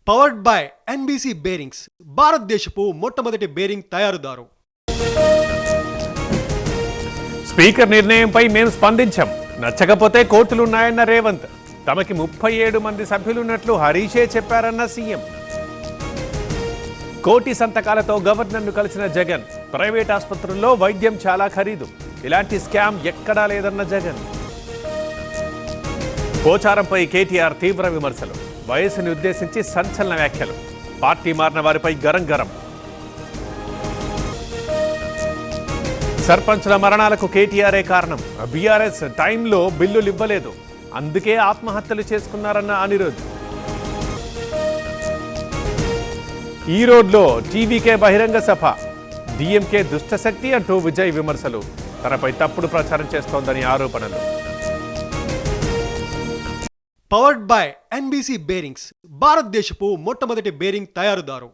Powered by NBC bearings, భారతదేశపు మొట్టమొదటి bearing తయారుదారు. Speaker నిర్ణయంపై మేము స్పందించాం, నచ్చకపోతే కోర్టులున్నాయన్న రేవంత్. తమకి 37 మంది సభ్యులున్నట్లు హరీషే చెప్పారన్న సీఎం. కోటి సంతకాలతో గవర్నర్ను కలిసిన జగన్. ప్రైవేట్ ఆసుపత్రుల్లో వైద్యం చాలా ఖరీదు, ఇలాంటి స్కామ్ ఎక్కడా లేదన్న జగన్. పోచారంపై కేటీఆర్ తీవ్ర విమర్శలు, వయసుని ఉద్దేశించి సంచలన వ్యాఖ్యలు. పార్టీ మారిన వారిపై గరం. సర్పంచుల మరణాలకు కేటీఆరే కారణం. బీఆర్ఎస్ టైంలో బిల్లులు ఇవ్వలేదు, అందుకే ఆత్మహత్యలు చేసుకున్నారన్న అనిరుద్. ఈ రోడ్లో టీవీకే బహిరంగ సభ. డీఎంకే దుష్టశక్తి అంటూ విజయ్ విమర్శలు. తనపై తప్పుడు ప్రచారం చేస్తోందని ఆరోపణలు. పవర్డ్ బై ఎన్బీసీ బేరింగ్స్, భారతదేశపు మొట్టమొదటి బేరింగ్ తయారుదారు.